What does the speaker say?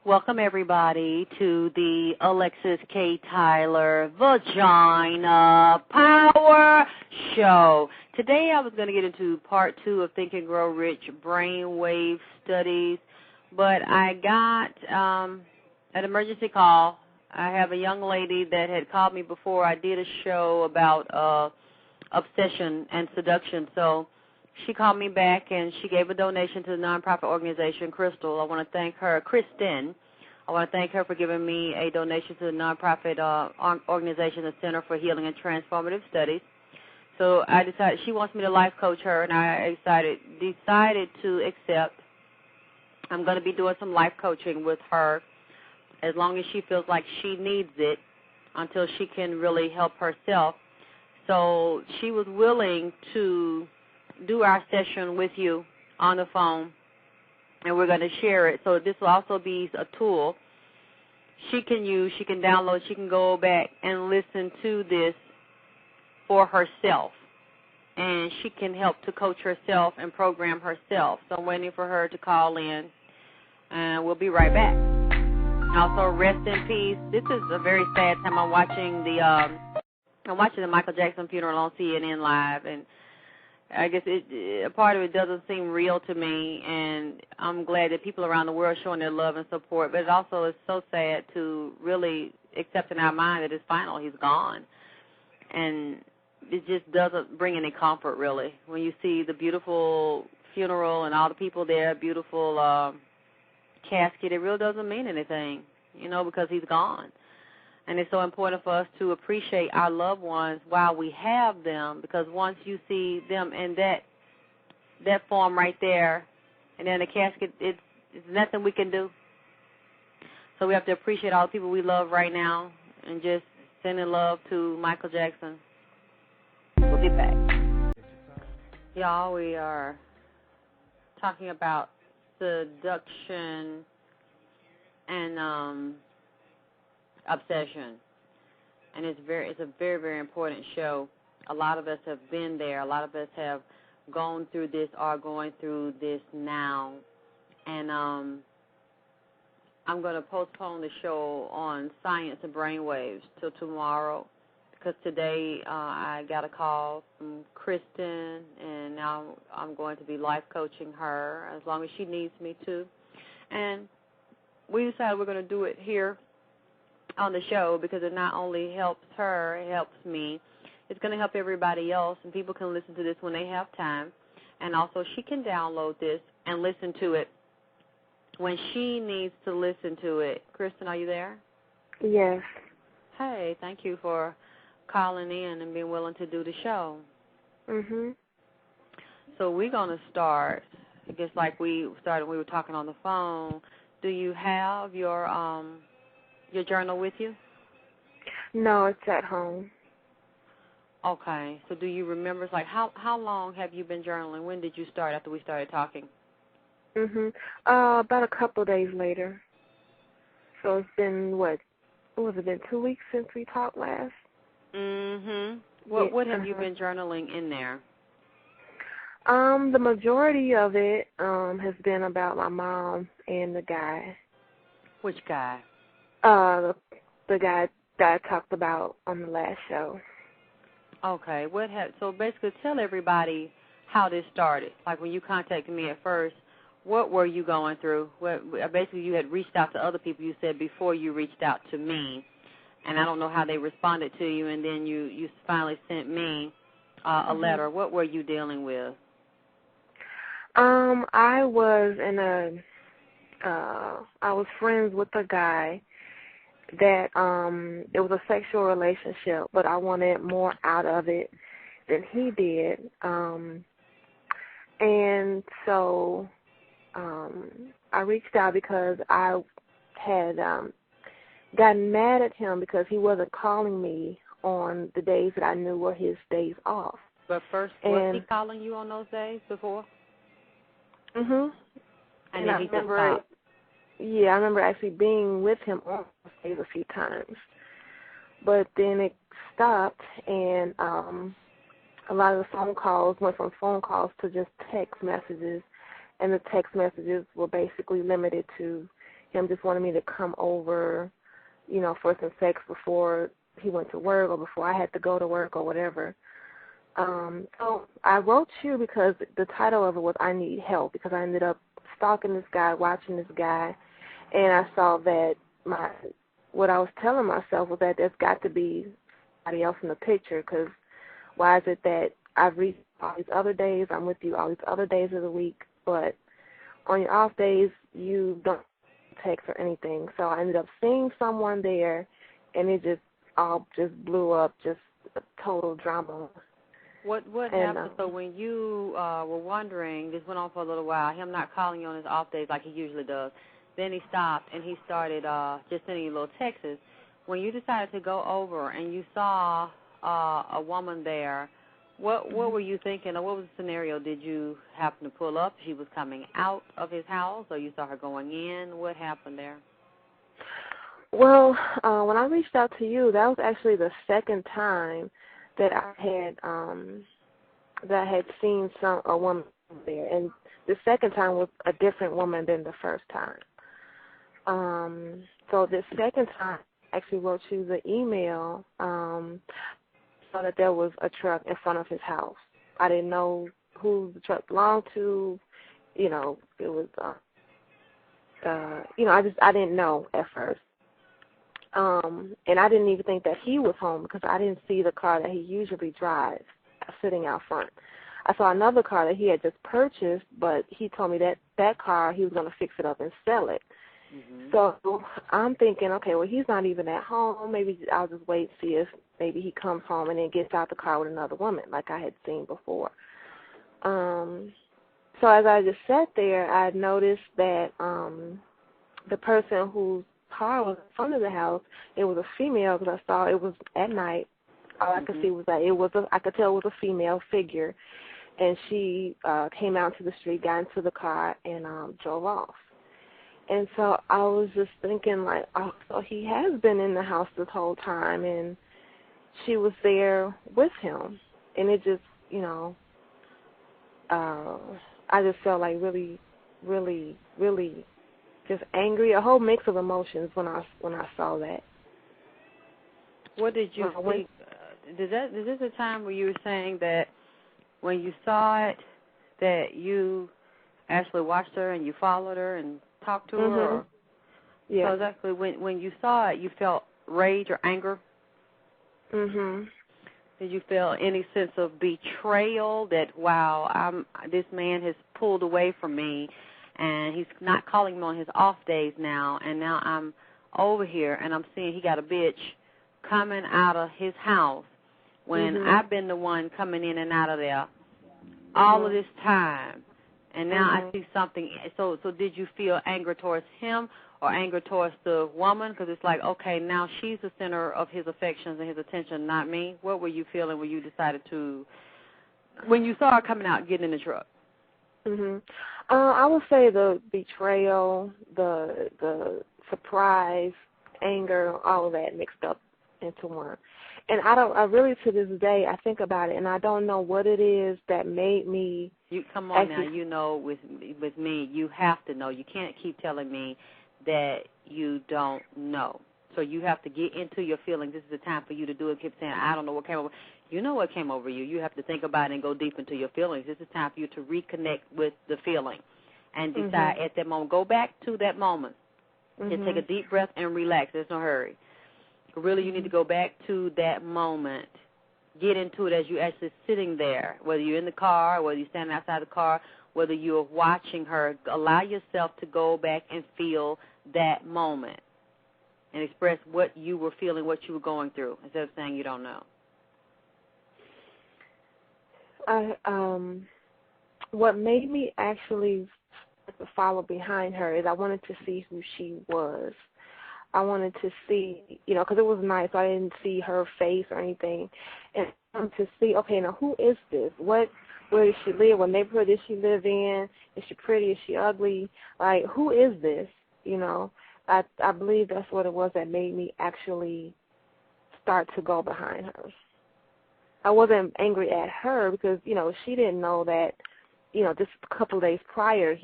Welcome, everybody, to the Alexyss K. Tylor Vagina Power Show. Today I was going to get into part 2 of Think and Grow Rich brainwave studies, but I got an emergency call. I have a young lady that had called me before I did a show about obsession and seduction, so she called me back, and she gave a donation to the nonprofit organization Crystal. I want to thank her, Kristen. I want to thank her for giving me a donation to the nonprofit organization, the Center for Healing and Transformative Studies. So I decided she wants me to life coach her, and I decided to accept. I'm going to be doing some life coaching with her as long as she feels like she needs it until she can really help herself. So she was willing to do our session with you on the phone, and we're going to share it. So this will also be a tool she can use, she can download, she can go back and listen to this for herself, and she can help to coach herself and program herself. So I'm waiting for her to call in, and we'll be right back. Also, rest in peace. This is a very sad time. I'm watching the Michael Jackson funeral on CNN Live, and I guess a part of it doesn't seem real to me, and I'm glad that people around the world are showing their love and support, but it also is so sad to really accept in our mind that it's final, he's gone. And it just doesn't bring any comfort, really. When you see the beautiful funeral and all the people there, beautiful casket, it really doesn't mean anything, because he's gone. And it's so important for us to appreciate our loved ones while we have them, because once you see them in that form right there, and then the casket, it's nothing we can do. So we have to appreciate all the people we love right now and just sending love to Michael Jackson. We'll be back. Y'all, we are talking about seduction and obsession, and it's a very, very important show. A lot of us have been there. A lot of us have gone through this, are going through this now, and I'm going to postpone the show on science and brainwaves till tomorrow, because today I got a call from Kristen, and now I'm going to be life coaching her as long as she needs me to, and we decided we're going to do it here on the show because it not only helps her, it helps me. It's going to help everybody else, and people can listen to this when they have time. And also she can download this and listen to it when she needs to listen to it. Kristen, are you there? Yes. Hey, thank you for calling in and being willing to do the show. So we're going to start, just like we started when we were talking on the phone. Do you have your journal with you? No, it's at home. Okay. So do you remember, how long have you been journaling? When did you start after we started talking? About a couple of days later. So it's been, what has it been, 2 weeks since we talked last? What have you been journaling in there? The majority of it has been about my mom and the guy. Which guy? The guy that I talked about on the last show. Okay. So basically tell everybody how this started. Like when you contacted me at first, what were you going through? Basically you had reached out to other people, you said, before you reached out to me. And I don't know how they responded to you, and then you finally sent me a letter. What were you dealing with? I was I was friends with a guy that it was a sexual relationship, but I wanted more out of it than he did. And so I reached out because I had gotten mad at him because he wasn't calling me on the days that I knew were his days off. But first, was he calling you on those days before? And then he just stopped. Yeah, I remember actually being with him on those days a few times. But then it stopped, and a lot of the phone calls went from phone calls to just text messages, and the text messages were basically limited to him just wanted me to come over, you know, for some sex before he went to work or before I had to go to work or whatever. So I wrote you because the title of it was I Need Help, because I ended up stalking this guy, watching this guy, and I saw that what I was telling myself was that there's got to be somebody else in the picture, because why is it that I've reached all these other days, I'm with you all these other days of the week, but on your off days you don't text or anything. So I ended up seeing someone there, and it just all just blew up, just a total drama. What happened? So when you were wondering, this went on for a little while, him not calling you on his off days like he usually does, then he stopped and he started just sending you little texts. When you decided to go over and you saw a woman there, what were you thinking, or what was the scenario? Did you happen to pull up? She was coming out of his house, or you saw her going in? What happened there? Well, when I reached out to you, that was actually the second time that I had seen a woman there, and the second time was a different woman than the first time. So the second time, I actually wrote you the email, so that there was a truck in front of his house. I didn't know who the truck belonged to. You know, it was, I didn't know at first. And I didn't even think that he was home because I didn't see the car that he usually drives sitting out front. I saw another car that he had just purchased, but he told me that car, he was going to fix it up and sell it. Mm-hmm. So I'm thinking, okay, well, he's not even at home. Maybe I'll just wait and see if maybe he comes home and then gets out the car with another woman like I had seen before. So as I just sat there, I noticed that the person whose car was in front of the house, it was a female, because I saw it was at night. All I could see was that I could tell it was a female figure, and she came out to the street, got into the car, and drove off. And so I was just thinking, like, oh, so he has been in the house this whole time, and she was there with him. And it just, you know, I just felt like really, really, really just angry, a whole mix of emotions when I saw that. What did you think? Is this a time where you were saying that when you saw it, that you actually watched her and you followed her and talked to her? Or, yeah. So exactly when you saw it, you felt rage or anger? Mhm. Did you feel any sense of betrayal that, wow, this man has pulled away from me, and he's not calling me on his off days now, and now I'm over here and I'm seeing he got a bitch coming out of his house when I've been the one coming in and out of there all of this time, and now I see something. So did you feel anger towards him or anger towards the woman? Because it's like, okay, now she's the center of his affections and his attention, not me. What were you feeling when you decided to, when you saw her coming out getting in the truck? I would say the betrayal, the surprise, anger, all of that mixed up into one. And I really, to this day, I think about it, and I don't know what it is that made me. You come on now. You know, with me, you have to know. You can't keep telling me that you don't know. So you have to get into your feelings. This is the time for you to do it. Keep saying, I don't know what came over. You know what came over you. You have to think about it and go deep into your feelings. This is time for you to reconnect with the feeling and decide at that moment. Go back to that moment and take a deep breath and relax. There's no hurry. Really, you need to go back to that moment. Get into it as you're actually sitting there, whether you're in the car, whether you're standing outside the car, whether you're watching her. Allow yourself to go back and feel that moment and express what you were feeling, what you were going through, instead of saying you don't know. What made me actually follow behind her is I wanted to see who she was. I wanted to see, you know, because it was night, so I didn't see her face or anything. And I wanted to see, okay, now who is this? Where does she live? What neighborhood does she live in? Is she pretty? Is she ugly? Like, who is this? You know, I believe that's what it was that made me actually start to go behind her. I wasn't angry at her because, you know, she didn't know that, you know, just a couple of days prior he